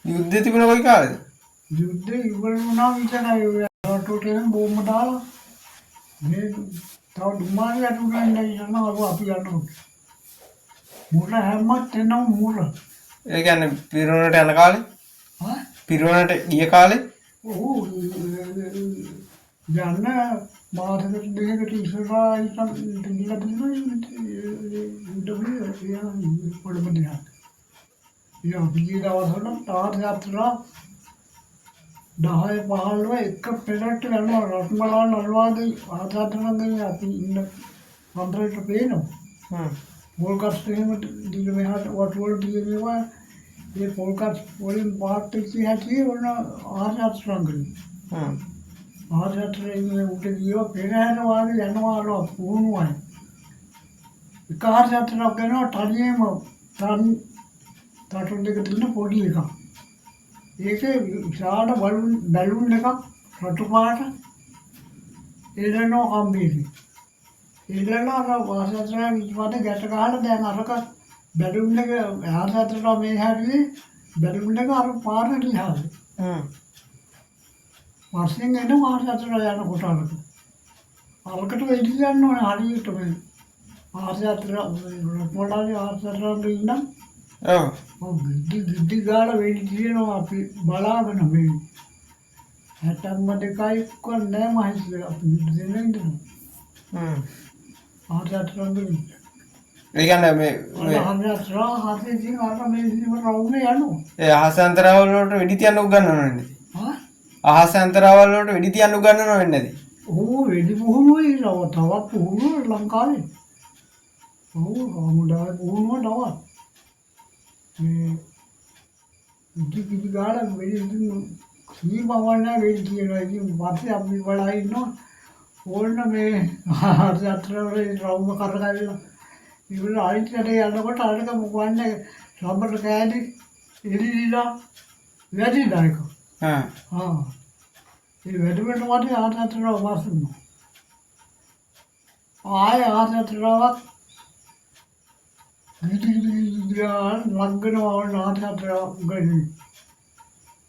යුද්ධය තිබුණ කොයි කාලෙද? යුද්ධය ඉවර වුණා විතරයි. ඔය රටට එන බෝම්බ දාලා මේ තව දුමාරි අතුරෙන් නැගිටිනවා අපි යනවා. මුල හැමත් එනවා මුල. ඒ කියන්නේ පිරුණට යන කාලේ? හා? පිරුණට ගිය කාලේ? ඔව් යන්න මාසෙකට දෙකකට ඉස්සරහා ඉතින් ගිහලා තියෙනවා පොළඹදියා. යා පිළි දවසවල තාර යාත්‍රා 10 15 එක පෙරට යනවා රත්මලාන අල්වාගේ ආසාදනගෙන අපි ඉන්න අන්තරයට පේනවා. පොල්කස් එහෙම දිග මෙහාට වටවල දිග මේවා ඒ පොල්කස් වලින් පාත් ඉති හැටි වුණ ආසාදනගෙන. ආසාදනගෙන උට ගියව පෙරහැර වාගේ යනවා අර පුහුණුවයි. එක ආසාදනක් කරනවා තනියම තටු දෙක තියෙන පොඩි එකක්. ඒකේ විශාල බැලුන් එකක් රතු පාට එළනවා කම්බියේ. එළනවා අර වාසතරා විශ්වාස ගැට ගහලා දැන් අරක බැලුන් එක ආසතරා මේ හැටි බැලුන් එක අර පාරට ලිහාද. වර්ෂෙන් එන වාසතරා යන කොට අරක. අරකට වෙඩි ගන්න ඕනේ හරියට මේ. ආසතරා පොඩාගේ ආසතරා දෙන්න ගිද්දි ගාලා වෙඩි තියෙනවා අපි බලාගෙන මේ 62යි කොන්නේ මහින්ද අපි දෙන්නේ ඉන්නවා. ආසතරංගි. ඒ කියන්නේ මේ ආසතරා හතේ තියෙන අර මේ ඉතින් රවුනේ යනවා. ඒ අහස අන්තරාවල වලට වෙඩි තියන්න උගන්වනව නේද? හා? අහස අන්තරාවල වලට වෙඩි තියන්න උගන්වනව වෙන්නේ නැති. ඕ වෙඩි පුහුණුවයි තවත් පුහුණුව ලංකාවේ. ඕ ආමුදා පුහුණුව තවත්. ඉතින් ගාලා වෙඩි සීමාවන්න වෙඩි කියනවා. ඉතින් වාසිය අපි වඩා ඉන්නවා. ඕන්න මේ ආසතරේ රවුම කරගාවිලා ඉවල ආයිත්‍යයට යනකොට අරක මොකවන්නේ රබර් කෑලි එළිලා වැඩිලා එක. ඒ වැඩිවට වටේ ආසතරව වස්නවා. ආය ආසතරවක් ලග්නවා ආසතරව ගනි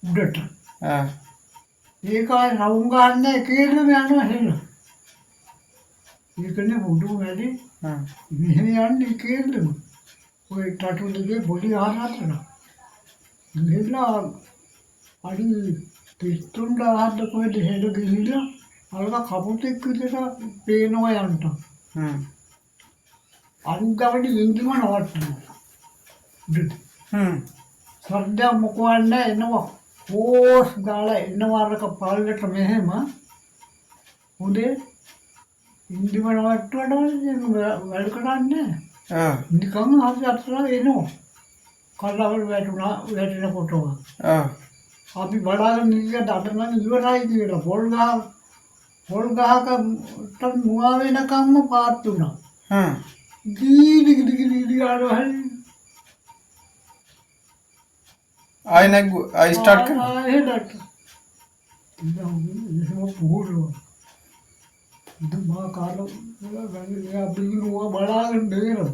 උඩට. ඒකයි රවුම් ගන්න කේලම යනවා හෙල. ඒකනේ උඩු වැඩි මෙහෙම යන්නේ කේලම. ඔය ටටු දෙකේ බොඩි ආහාරතන. මෙලා අඩි 33,000 කොහෙද හෙල ගිහිල්ලා අරක කපුටෙක් විතර පේනවා යන්න. අංගවඩි ඉංගිම නවත්තනවා. සර්දා මොකවන්නේ එනවා. ඕස් ගාලා එනවා අරක පාලකට මෙහෙම. හොඳේ ඉංගිම නවත්තනවා වැඩ කරන්නේ. නිකන් ආසතරා එනවා. කල්ලාවල් වැටෙනකොට. අපි බලාගෙන ඉන්න දඩනන් ඉවරයි කියලා පොල් ගහක තන් මුවා වෙනකම්ම පාත් වුණා. ගීඩි ආරවල් ආයි නැග්ගු ආයි ස්ටාර්ට් කරා. එහෙලට ඉතින් පුහුණුව දුමා කාලෝ ගන්නේ අපිනුවා බලාගෙන දෙනවා.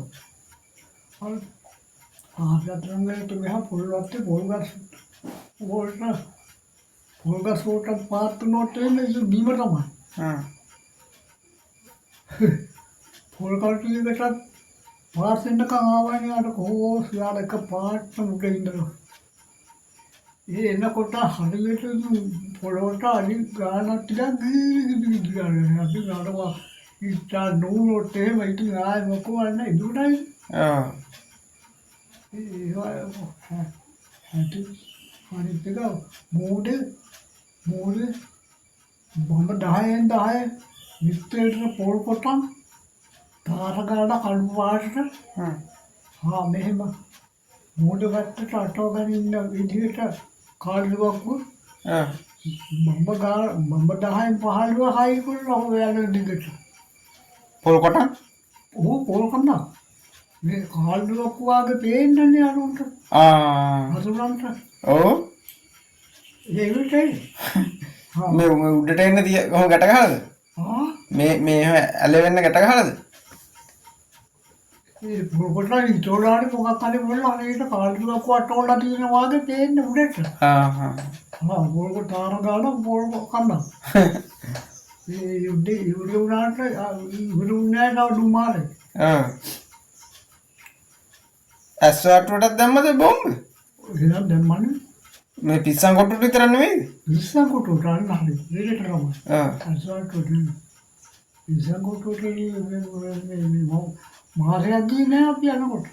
ආසතරංගලට මෙහා පොල්වත්තේ පොල්ගස් වලට පාත් වුණොත් එන්නේ බීම තමයි. පොල් කල්ටියකට පාත් වෙනකන් ආවනේ අර කොහොස් යාල එක පාට මුඩ ඉඳලා. ඒ එනකොට හරියට පොළොවට අඩි ගානක් ටිකක් ගිලි ගන්න. අපි නඩවා ඉස්සා නූලොත් එහෙම ඉතින් ආයෙ මොකවන්නේ ඉදුණයි. හැටි අනිත් එක මෝඩේ බොම්බ 10න් 10 විස්තරට පොල් කොටන් තාර ගාලා කළු පාටට මෙහෙම මෝඩ වැට්ටට අටවගෙන ඉන්න විදිහට කාඩුවක් බොම්බ 10න් 15 හයි කරලා ඔයාලා දිගට පොල් කොටන් පොල් කොටන් මේ කාඩුවක් වාගේ පේන්නනේ අරුන්ට අරුන්ට ඒකට මේ උඩට එන්න කොහොම ගැට ගහලාද? මේ ඇලෙවෙන්න ගැට ගහලාද? ඒ පොල් කොටලා ඉතෝලාට මොකක් හරි බලලා අනේට කාල්ටුවක් වටවලා තියෙන වාගේ පේන්නේ උඩට. පොල් කොට තාර ගාලා පොල් කන්නා. ඒ යුද්ධේ උනාට උරුන්නේ නෑ දුමාරේ. ඇස්වාට්ටුවටත් දැම්මද බෝම්බ? එහෙනම් දැම්මනේ. මේ පිස්සන් කොටුට විතර නෙවෙයි. පිස්සන් කොටුට අන්න හරි. ඒකට තමයි. ඇස්වාට්ටුවට නෙමෙයි. පිස්සන් කොටුට මේ මාසයක් දී නෑ අපි යනකොට.